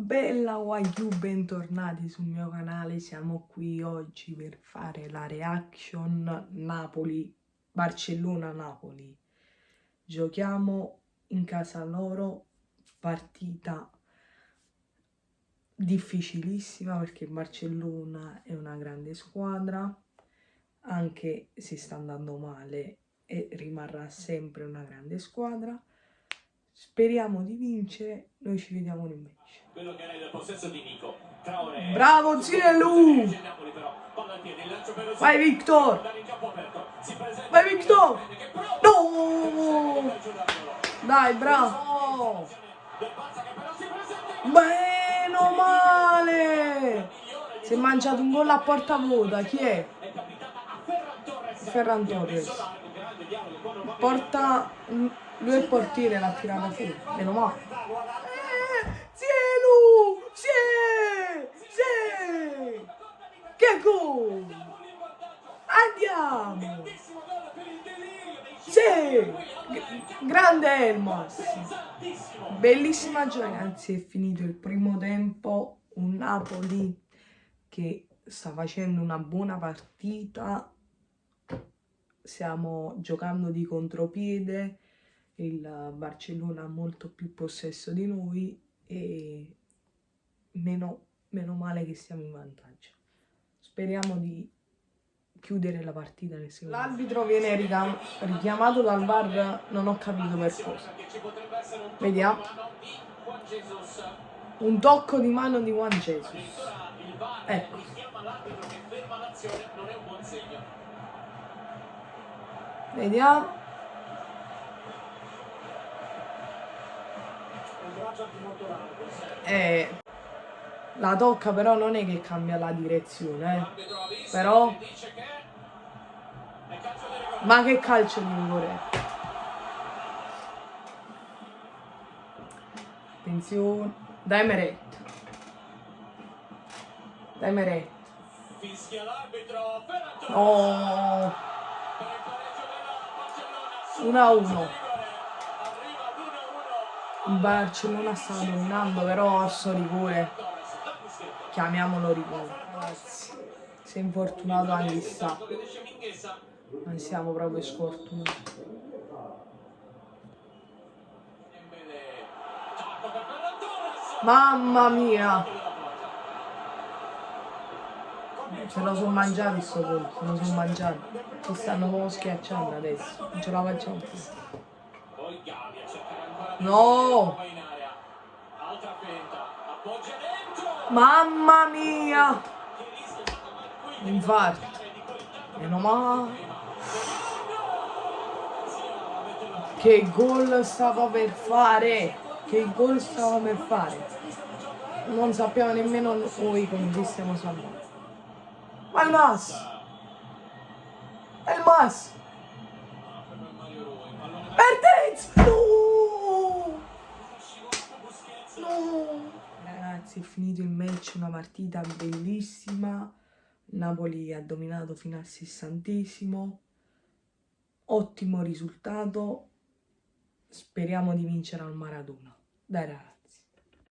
Bella Waiyu, bentornati sul mio canale. Siamo qui oggi per fare la reaction Barcellona-Napoli. Giochiamo in casa loro, partita difficilissima perché Barcellona è una grande squadra, anche se sta andando male e rimarrà sempre una grande squadra. Speriamo di vincere, noi ci vediamo nel match. Quello che era il possesso di Nico. Traoré. Bravo Zielu! Vai Victor! Vai Victor! No! Dai, bravo! Meno male! Si è mangiato un gol a porta vuota, chi è? Ferran Torres. Porta... Lui è il portiere, l'ha tirata fuori. Meno male. Zielu! Sì! Che gol! Andiamo! Sì! Grande Elmas! Bellissima giornata. Anzi, è finito il primo tempo. Un Napoli che sta facendo una buona partita. Stiamo giocando di contropiede. Il Barcellona ha molto più possesso di noi e meno male che siamo in vantaggio. Speriamo di chiudere la partita nel secondo. L'arbitro viene richiamato dal VAR, non ho capito per cosa. Vediamo. Un tocco di mano di Juan Jesus. Ecco. Vediamo. La tocca, però non è che cambia la direzione, però... Ma che calcio di rigore! Attenzione, dai Meret. 1-1. 1-1. Il Barcellona sta dominando, però a sto rigore, chiamiamolo rigore. Ragazzi, si è infortunato anche sta. Non siamo proprio sfortunati. Mamma mia! Ce lo sono mangiati sto gol, se lo sono mangiati. Ci stanno proprio schiacciando adesso, non ce la facciamo più. No! Mamma mia! Infarto. Meno male. Che gol stava per fare! Che gol stava per fare! Non sappiamo nemmeno noi come ci stiamo salvando. Ma il Mas! È il Mas! Pertez! No! No! Ragazzi, è finito il match, una partita bellissima. Napoli ha dominato fino al 60°. Ottimo risultato. Speriamo di vincere al Maradona. Dai ragazzi.